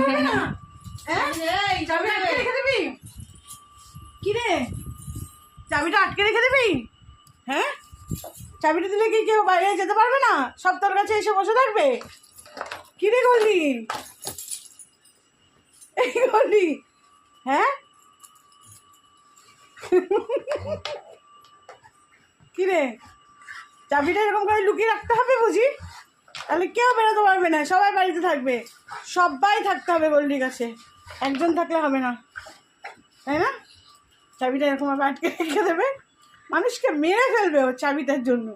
পারবে না? হ্যাঁ? চাবি আটকে রেখে দিবি? কি রে, চাবিটা আটকে রেখে দিবি? হ্যাঁ, চাবিটা দিলে কি কেউ বাইরে যেতে পারবে না? সব তোর কাছে এসে বসে থাকবে? কি রে করলি, এই করলি? হ্যাঁ, কি রে, চাবিটা এরকম করে লুকিয়ে রাখতে হবে বুঝি? তাহলে কেউ বেরোতে পারবে না, সবাই বাড়িতে থাকবে, সবাই থাকতে হবে গল্লির কাছে, একজন থাকলে হবে না, তাই না? চাবিটা এরকম আটকে রেখে দেবে, মানুষকে মেরে ফেলবে ও চাবিটার জন্য।